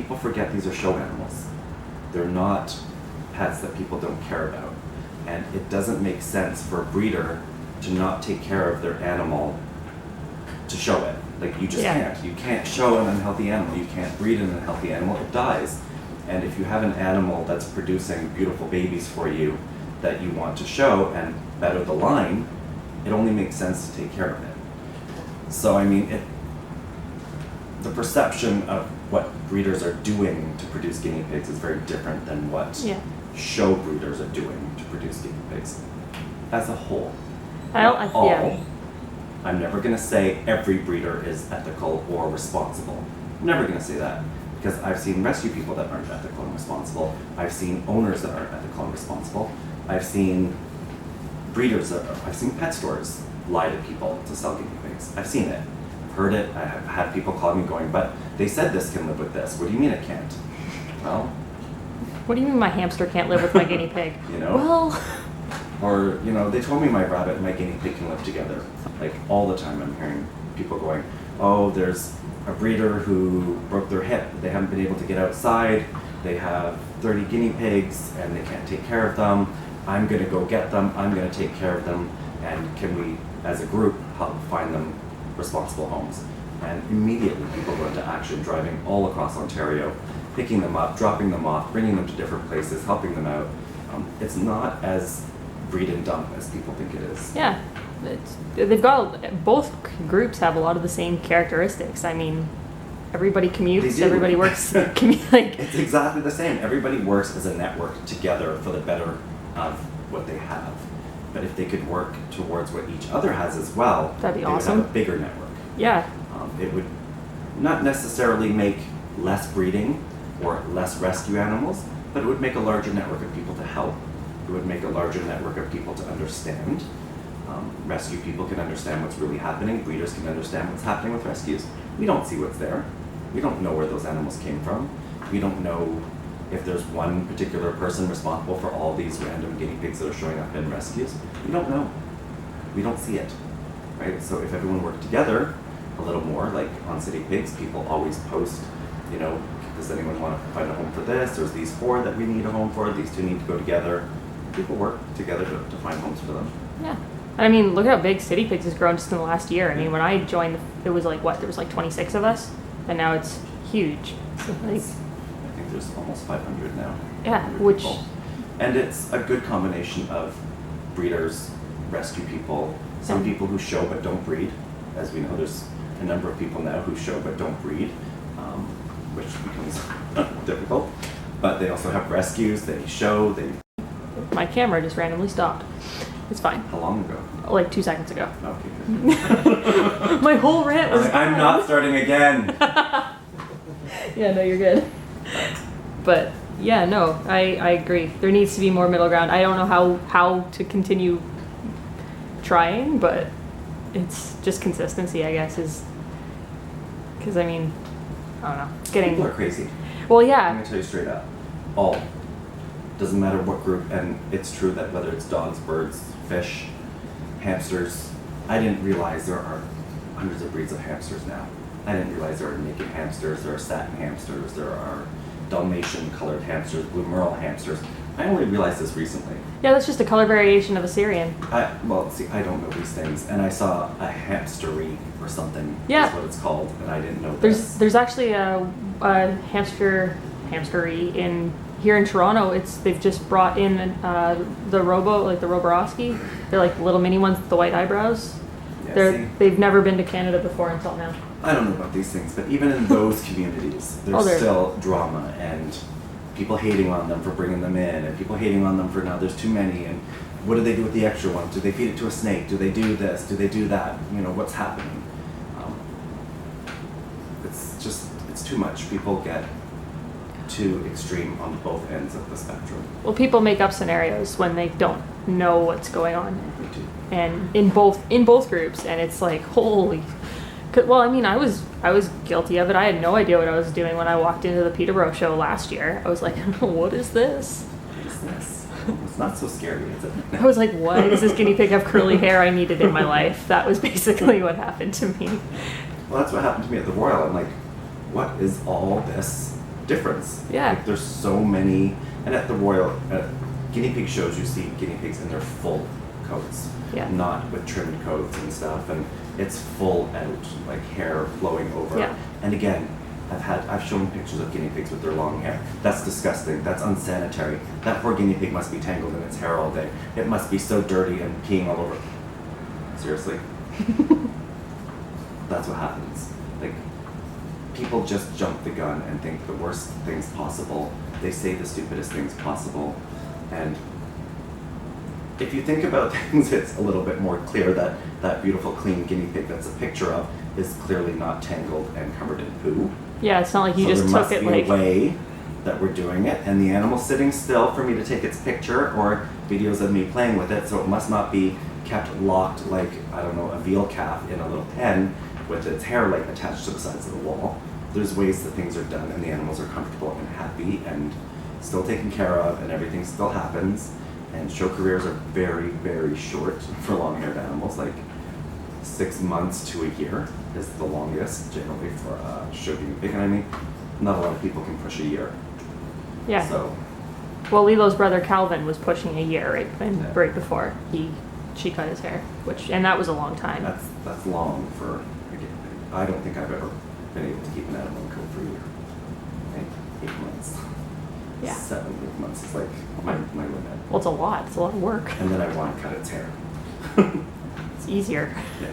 people forget these are show animals. They're not pets that people don't care about. And it doesn't make sense for a breeder to not take care of their animal to show it. Like, you just can't. You can't show an unhealthy animal. You can't breed an unhealthy animal. It dies. And if you have an animal that's producing beautiful babies for you that you want to show and better the line, it only makes sense to take care of it. So, I mean, the perception of what breeders are doing to produce guinea pigs is very different than what show breeders are doing to produce guinea pigs. As a whole. I'm never going to say every breeder is ethical or responsible. I'm never going to say that, because I've seen rescue people that aren't ethical and responsible. I've seen owners that aren't ethical and responsible. I've seen I've seen pet stores lie to people to sell guinea pigs. I've seen it. I've heard it. I've had people call me going, but they said this can live with this. What do you mean it can't? Well, what do you mean my hamster can't live with my guinea pig? You know? Well... Or, you know, they told me my rabbit and my guinea pig can live together. Like, all the time I'm hearing people going, oh, there's a breeder who broke their hip. They haven't been able to get outside. They have 30 guinea pigs and they can't take care of them. I'm going to go get them. I'm going to take care of them. And can we, as a group, help find them responsible homes? And immediately people go into action, driving all across Ontario, picking them up, dropping them off, bringing them to different places, helping them out. It's not as breed and dump as people think it is. Yeah, they've got, both groups have a lot of the same characteristics. I mean, everybody commutes, everybody works. It's exactly the same. Everybody works as a network together for the better of what they have. But if they could work towards what each other has as well, that'd be they awesome. would have a bigger network. Yeah. It would not necessarily make less breeding or less rescue animals, but it would make a larger network of people to help. It would make a larger network of people to understand. Rescue people can understand what's really happening. Breeders can understand what's happening with rescues. We don't see what's there. We don't know where those animals came from. We don't know if there's one particular person responsible for all these random guinea pigs that are showing up in rescues. We don't know. We don't see it, right? So if everyone worked together a little more, like on City Pigs, people always post, you know, does anyone want to find a home for this? There's these 4 that we need a home for. These 2 need to go together. People work together to find homes for them. Yeah. I mean, look how big City Pigs has grown just in the last year. I mean, when I joined, it was like, what, there was like 26 of us? And now it's huge. So like, I think there's almost 500 now. Yeah, which... People. And it's a good combination of breeders, rescue people, some people who show but don't breed. As we know, there's a number of people now who show but don't breed, which becomes difficult. But they also have rescues, they show, they... My camera just randomly stopped. It's fine. How long ago? Like 2 seconds ago. Okay, good. My whole rant was... I'm not starting again. Yeah, no, you're good. But yeah, no, I agree. There needs to be more middle ground. I don't know how to continue trying, but it's just consistency, I guess, is... Because, I mean, I don't know. It's getting... People are crazy. Well, yeah. I'm going to tell you straight up. All. Doesn't matter what group, and it's true that whether it's dogs, birds, fish, hamsters, I didn't realize there are hundreds of breeds of hamsters now. I didn't realize there are naked hamsters, there are satin hamsters, there are Dalmatian colored hamsters, blue merle hamsters. I only realized this recently. Yeah, that's just a color variation of Assyrian. Well, see, I don't know these things, and I saw a hamstery or something. Yeah. Is what it's called, and I didn't know this. There's actually a hamstery in here in Toronto. They've just brought in the Roborowski. They're like little mini ones with the white eyebrows. Yeah, they've never been to Canada before until now. I don't know about these things, but even in those communities, there's still drama and people hating on them for bringing them in, and people hating on them for now there's too many, and what do they do with the extra ones? Do they feed it to a snake? Do they do this? Do they do that? You know, what's happening? It's too much. People get too extreme on both ends of the spectrum. Well, people make up scenarios when they don't know what's going on, and in both groups, and it's like, holy. Well, I mean, I was guilty of it. I had no idea what I was doing when I walked into the Peterborough show last year. I was like, what is this? What is this? It's not so scary, is it? I was like, why does this guinea pig have curly hair? I need it in my life. That was basically what happened to me. Well, that's what happened to me at the Royal. I'm like, what is all this difference. Yeah. Like, there's so many, and at the guinea pig shows, you see guinea pigs in their full coats, Yeah. not with trimmed coats and stuff, and it's full out, like hair flowing over. Yeah. And again, I've shown pictures of guinea pigs with their long hair. That's disgusting. That's unsanitary. That poor guinea pig must be tangled in its hair all day. It must be so dirty and peeing all over. Seriously. That's what happens. Like, people just jump the gun and think the worst things possible. They say the stupidest things possible. And if you think about things, it's a little bit more clear that that beautiful, clean guinea pig that's a picture of is clearly not tangled and covered in poo. Yeah, it's not like you So just there took must it be like. a way that we're doing it, and the animal's sitting still for me to take its picture, or videos of me playing with it, so it must not be kept locked like, I don't know, a veal calf in a little pen with its hair like attached to the sides of the wall. There's ways that things are done and the animals are comfortable and happy and still taken care of, and everything still happens. And show careers are very, very short for long-haired animals, like 6 months to a year is the longest generally for a show guinea pig. And I mean, not a lot of people can push a year. Yeah. So Well, Lilo's brother Calvin was pushing a year Yeah. right before she cut his hair, and that was a long time. that's long for a guinea pig. I don't think I've ever been able to keep an animal in coat for a year. Like 8 months. Yeah. 7 months is like my limit. Well, it's a lot. It's a lot of work. And then I want to cut its hair. It's easier. Yeah.